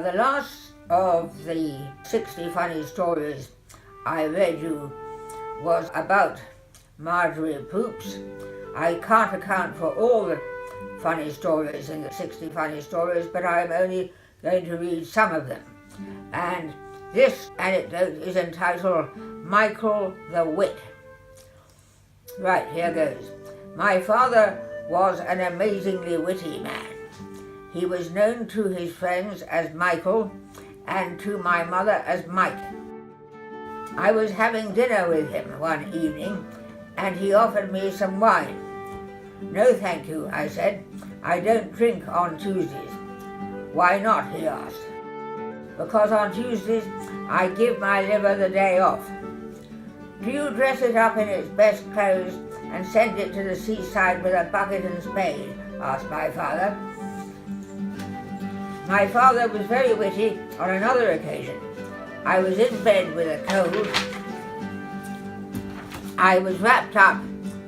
The last of the 60 funny stories I read you was about Marjorie Poops. I can't account for all the funny stories in the 60 funny stories, but I'm only going to read some of them. And this anecdote is entitled Michael the Wit. Right, here goes. My father was an amazingly witty man. He was known to his friends as Michael and to my mother as Mike. I was having dinner with him one evening and he offered me some wine. No, thank you, I said. I don't drink on Tuesdays. Why not, he asked. Because on Tuesdays I give my liver the day off. Do you dress it up in its best clothes and send it to the seaside with a bucket and spade? Asked my father. My father was very witty on another occasion. I was in bed with a cold. I was wrapped up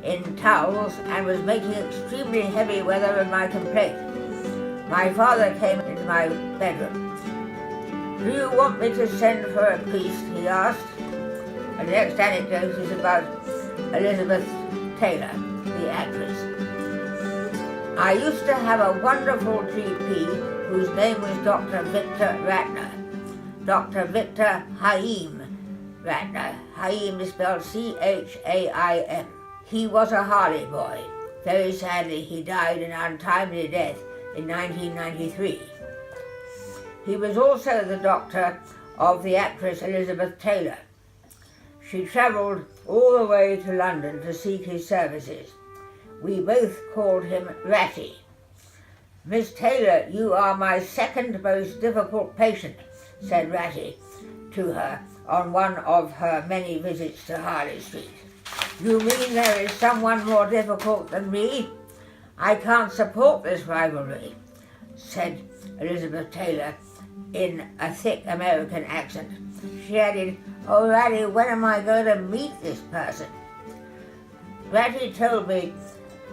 in towels and was making extremely heavy weather in my complaint. My father came into my bedroom. Do you want me to send for a priest? He asked. The next anecdote is about Elizabeth Taylor, the actress. I used to have a wonderful GP whose name was Dr. Victor Ratner. Dr. Victor Haim Ratner. Haim is spelled C-H-A-I-M. He was a Harley boy. Very sadly, he died an untimely death in 1993. He was also the doctor of the actress Elizabeth Taylor. She travelled all the way to London to seek his services. We both called him Ratty. Miss Taylor, you are my second most difficult patient, said Ratty to her on one of her many visits to Harley Street. You mean there is someone more difficult than me? I can't support this rivalry, said Elizabeth Taylor in a thick American accent. She added, oh, Ratty, when am I going to meet this person? Ratty told me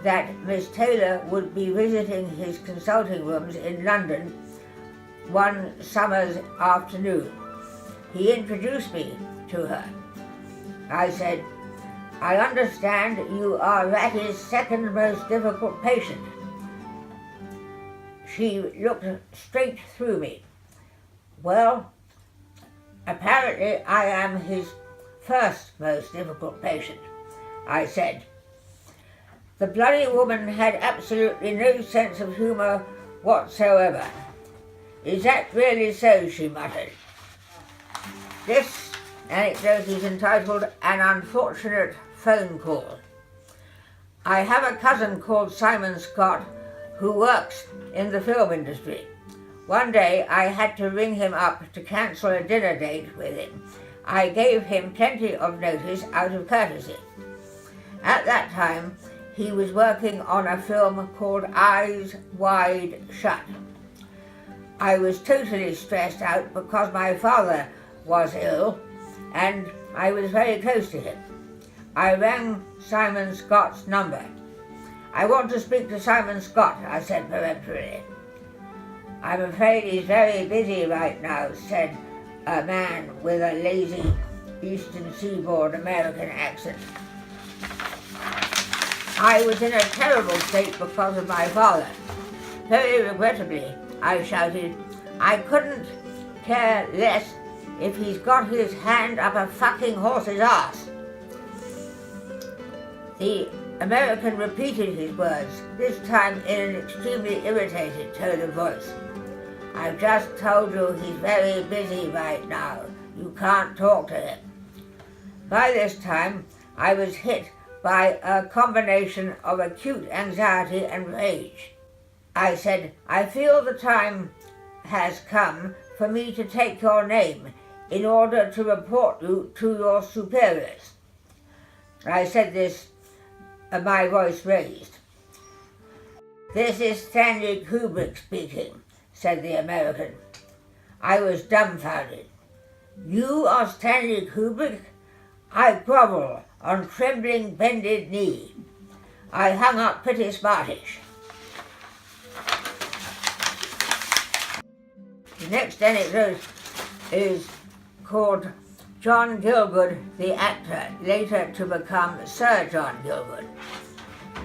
that Miss Taylor would be visiting his consulting rooms in London one summer's afternoon. He introduced me to her. I said, I understand you are Ratty's second most difficult patient. She looked straight through me. Well, apparently I am his first most difficult patient, I said. The bloody woman had absolutely no sense of humour whatsoever. Is that really so? She muttered. This anecdote is entitled An Unfortunate Phone Call. I have a cousin called Simon Scott who works in the film industry. One day I had to ring him up to cancel a dinner date with him. I gave him plenty of notice out of courtesy. At that time, he was working on a film called Eyes Wide Shut. I was totally stressed out because my father was ill and I was very close to him. I rang Simon Scott's number. I want to speak to Simon Scott, I said peremptorily. I'm afraid he's very busy right now, said a man with a lazy Eastern Seaboard American accent. I was in a terrible state because of my father. Very regrettably, I shouted, I couldn't care less if he's got his hand up a fucking horse's ass. The American repeated his words, this time in an extremely irritated tone of voice. I've just told you he's very busy right now. You can't talk to him. By this time, I was hit by a combination of acute anxiety and rage. I said, I feel the time has come for me to take your name in order to report you to your superiors. I said this, my voice raised. This is Stanley Kubrick speaking, said the American. I was dumbfounded. You are Stanley Kubrick? I grovel on trembling bended knee. I hung up pretty smartish. next anecdote is called John Gielgud, the actor, later to become Sir John Gielgud.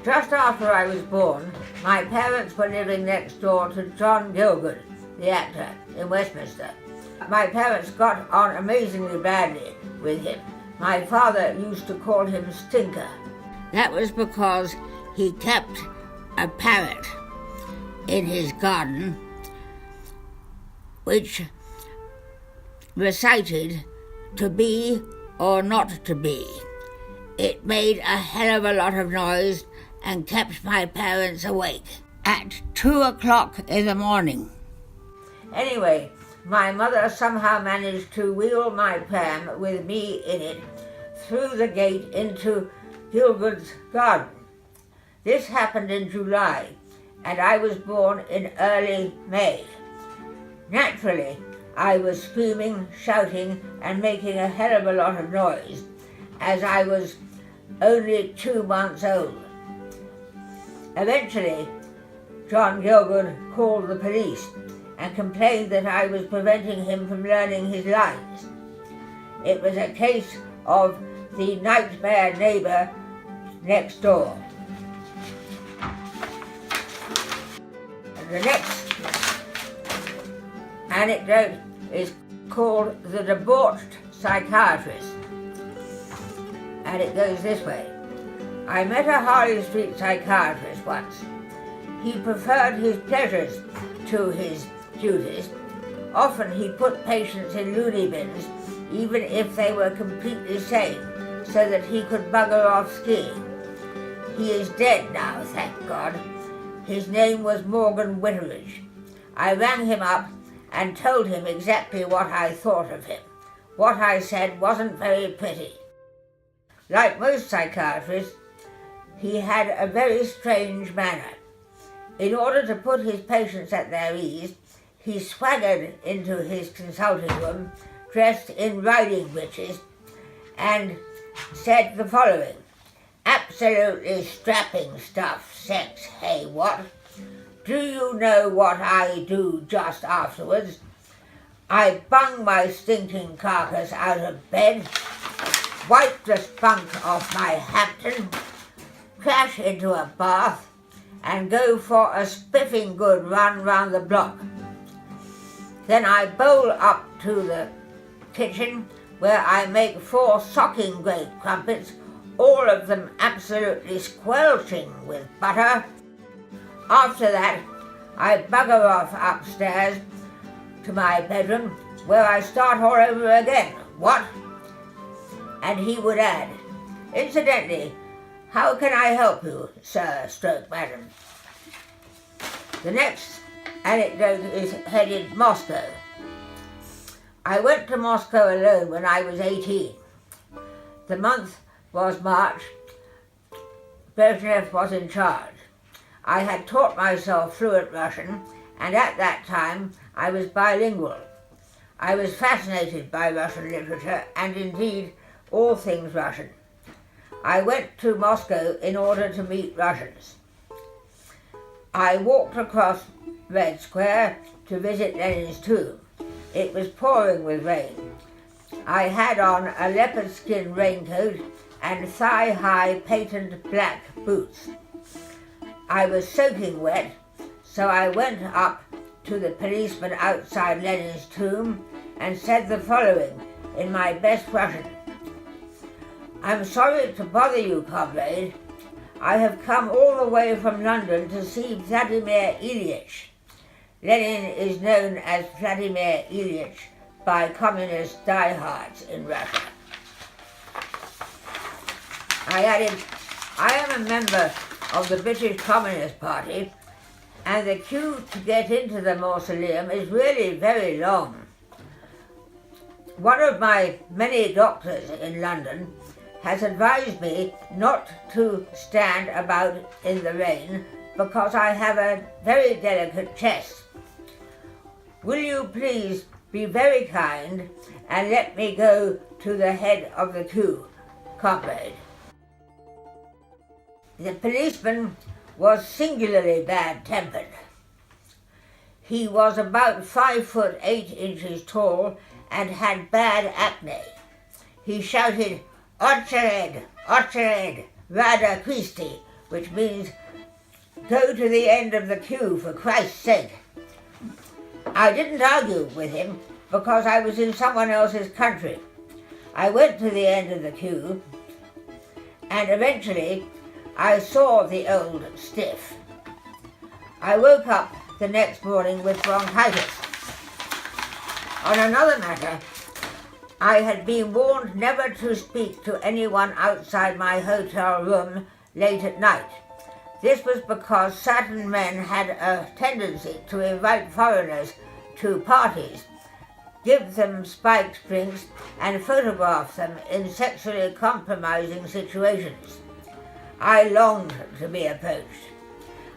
Just after I was born, my parents were living next door to John Gielgud, the actor, in Westminster. My parents got on amazingly badly with him. My father used to call him Stinker. That was because he kept a parrot in his garden which recited to be or not to be. It made a hell of a lot of noise and kept my parents awake at 2 o'clock in the morning. Anyway, my mother somehow managed to wheel my pram with me in it through the gate into Gielgud's garden. This happened in July, and I was born in early May. Naturally, I was screaming, shouting, and making a hell of a lot of noise, as I was only 2 months old. Eventually, John Gielgud called the police and complained that I was preventing him from learning his lines. It was a case of the nightmare neighbour next door. And the next anecdote is called The Debauched Psychiatrist, and it goes this way. I met a Harley Street psychiatrist once. He preferred his pleasures to his duties. Often he put patients in loony bins, even if they were completely sane, so that he could bugger off skiing. He is dead now, thank God. His name was Morgan Whitteridge. I rang him up and told him exactly what I thought of him. What I said wasn't very pretty. Like most psychiatrists, he had a very strange manner. In order to put his patients at their ease, he swaggered into his consulting room dressed in riding breeches and said the following: "Absolutely strapping stuff, sex, hey what? Do you know what I do just afterwards? I bung my stinking carcass out of bed, wipe the spunk off my Hampton, crash into a bath, and go for a spiffing good run round the block. Then I bowl up to the kitchen, where I make 4 socking great crumpets, all of them absolutely squelching with butter. After that, I bugger off upstairs to my bedroom, where I start all over again. What?" And he would add, "Incidentally, how can I help you, sir stroke madam?" The next anecdote is headed Moscow. I went to Moscow alone when I was 18. The month was March. Brezhnev was in charge. I had taught myself fluent Russian, and at that time I was bilingual. I was fascinated by Russian literature and indeed all things Russian. I went to Moscow in order to meet Russians. I walked across Red Square to visit Lenin's tomb. It was pouring with rain. I had on a leopard skin raincoat and thigh-high patent black boots. I was soaking wet, so I went up to the policeman outside Lenin's tomb and said the following in my best Russian: "I'm sorry to bother you, comrade. I have come all the way from London to see Vladimir Ilyich. Lenin is known as Vladimir Ilyich by communist diehards in Russia." I added, "I am a member of the British Communist Party, and the queue to get into the mausoleum is really very long. One of my many doctors in London has advised me not to stand about in the rain because I have a very delicate chest. Will you please be very kind and let me go to the head of the queue, comrade?" The policeman was singularly bad-tempered. He was about 5'8" tall and had bad acne. He shouted, "Ottered, Ottered, Rada Christi," which means, "Go to the end of the queue for Christ's sake." I didn't argue with him because I was in someone else's country. I went to the end of the queue and eventually I saw the old stiff. I woke up the next morning with bronchitis. On another matter, I had been warned never to speak to anyone outside my hotel room late at night. This was because certain men had a tendency to invite foreigners to parties, give them spiked drinks, and photograph them in sexually compromising situations. I longed to be approached.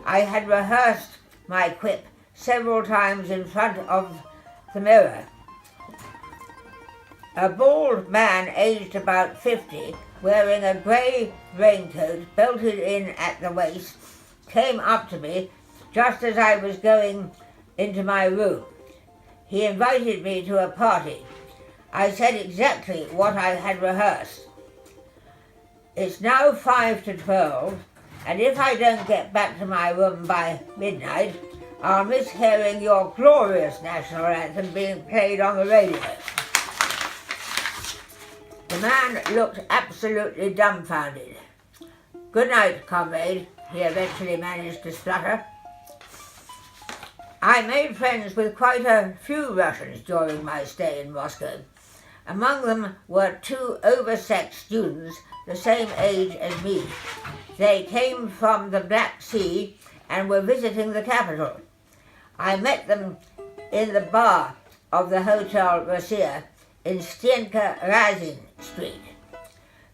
I had rehearsed my quip several times in front of the mirror. A bald man aged about 50, wearing a grey raincoat belted in at the waist, came up to me just as I was going into my room. He invited me to a party. I said exactly what I had rehearsed. "It's now 5 to 12, and if I don't get back to my room by midnight, I'll miss hearing your glorious national anthem being played on the radio." The man looked absolutely dumbfounded. "Good night, comrade," he eventually managed to splutter. I made friends with quite a few Russians during my stay in Moscow. Among them were 2 oversexed students the same age as me. They came from the Black Sea and were visiting the capital. I met them in the bar of the Hotel Russia in Stenka Razin Street.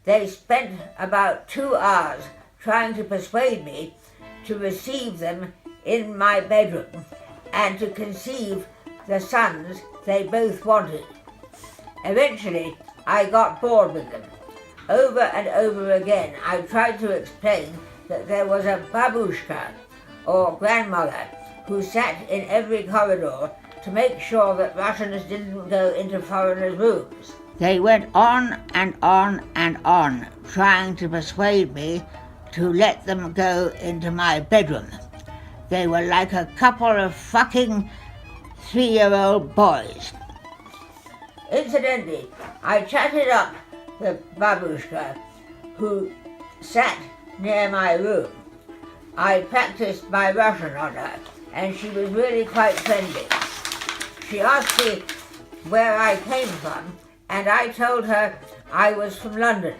They spent about 2 hours trying to persuade me to receive them in my bedroom and to conceive the sons they both wanted. Eventually, I got bored with them. Over and over again, I tried to explain that there was a babushka, or grandmother, who sat in every corridor to make sure that Russians didn't go into foreigners' rooms. They went on and on and on, trying to persuade me to let them go into my bedroom. They were like a couple of fucking 3-year-old boys. Incidentally, I chatted up the babushka who sat near my room. I practiced my Russian on her, and she was really quite friendly. She asked me where I came from, and I told her I was from London.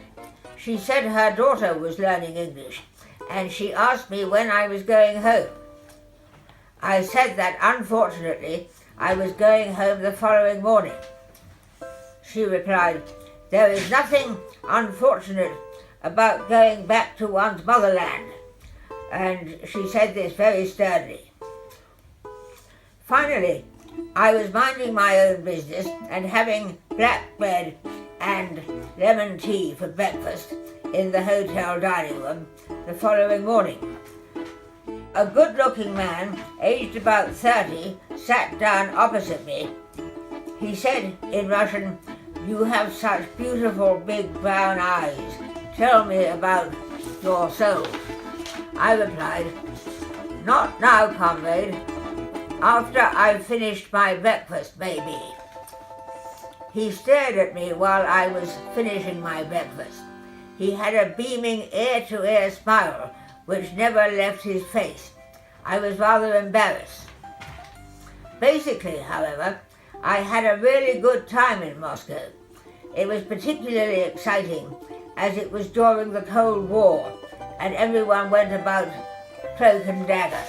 She said her daughter was learning English, and she asked me when I was going home. I said that unfortunately I was going home the following morning. She replied, "There is nothing unfortunate about going back to one's motherland," and she said this very sternly. Finally, I was minding my own business and having black bread and lemon tea for breakfast in the hotel dining room the following morning. A good-looking man, aged about 30, sat down opposite me. He said in Russian, "You have such beautiful big brown eyes. Tell me about your soul." I replied, "Not now, comrade. After I've finished my breakfast, maybe." He stared at me while I was finishing my breakfast. He had a beaming ear-to-ear smile which never left his face. I was rather embarrassed. Basically, however, I had a really good time in Moscow. It was particularly exciting as it was during the Cold War and everyone went about cloak and dagger.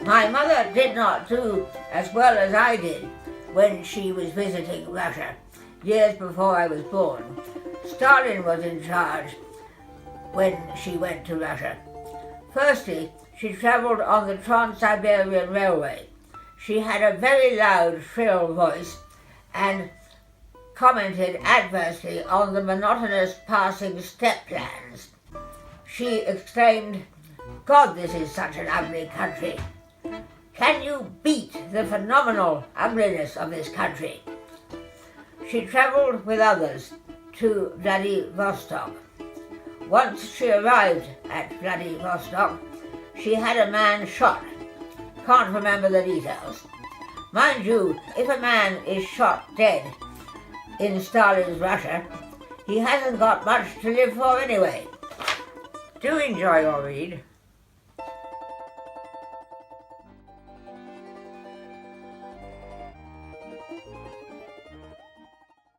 My mother did not do as well as I did when she was visiting Russia, years before I was born. Stalin was in charge when she went to Russia. Firstly, she travelled on the Trans-Siberian Railway. She had a very loud, shrill voice and commented adversely on the monotonous passing step plans. She exclaimed, "God, this is such an ugly country." Can you beat the phenomenal ugliness of this country? She travelled with others to Vladivostok. Once she arrived at Vladivostok, she had a man shot. Can't remember the details. Mind you, if a man is shot dead in Stalin's Russia, he hasn't got much to live for anyway. Do enjoy your read.